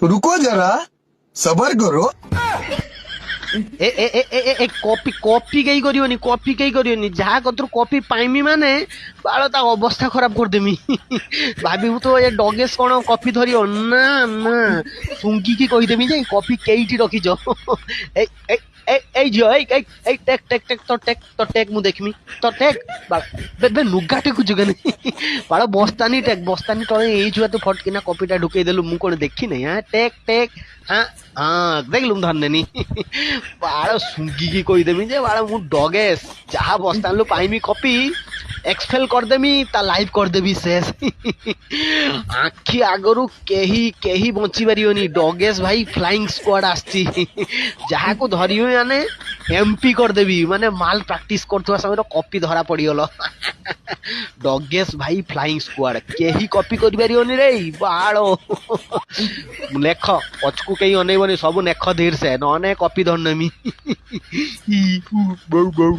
रुको जरा सबर करो। ए कॉपी कॉपी कई करियोनी कॉपी कई करियोनी जहा कतरू कॉपी पाइमी माने बाळ ता अवस्था खराब कर देमी भाबी तो ए डगेस कोन कॉपी धरियो ना ना सुंकी की कहि देमी जे कॉपी केइटी रखी जो ए ए ए जो ए टेक टेक टेक तो टेक मु देखमी तो टेक बाळ बे नुगा टेकु जगने बाळ बस्तानी तळे एई जुआ तो फटकिना कॉपीटा ढुकेई देलु मु कोन देखि नै हां टेक टेक हां हाँ देखलु धरनेनी बाळ सुंगी की कहि देमी जे बाळ मु डगेस जहा बस्तानलु पाइमी कॉपी एक्सपेल कर देमी ता लाइव कर देबी शेष आखी आगरु केही बंची पारियोनी डगेस भाई फ्लाइंग स्क्वाड आस्ती जहा को धरियो माने एमपी कर देबी माने माल प्रैक्टिस करथवा समय कॉपी धरा पड़ीगलो डगेस भाई फ्लाइंग स्क्वाड केही कॉपी करि पारियोनी रे बाळो लेख पचकु केही अनेबनी सब नेख धीर से नने कॉपी धरनेमी बौ बौ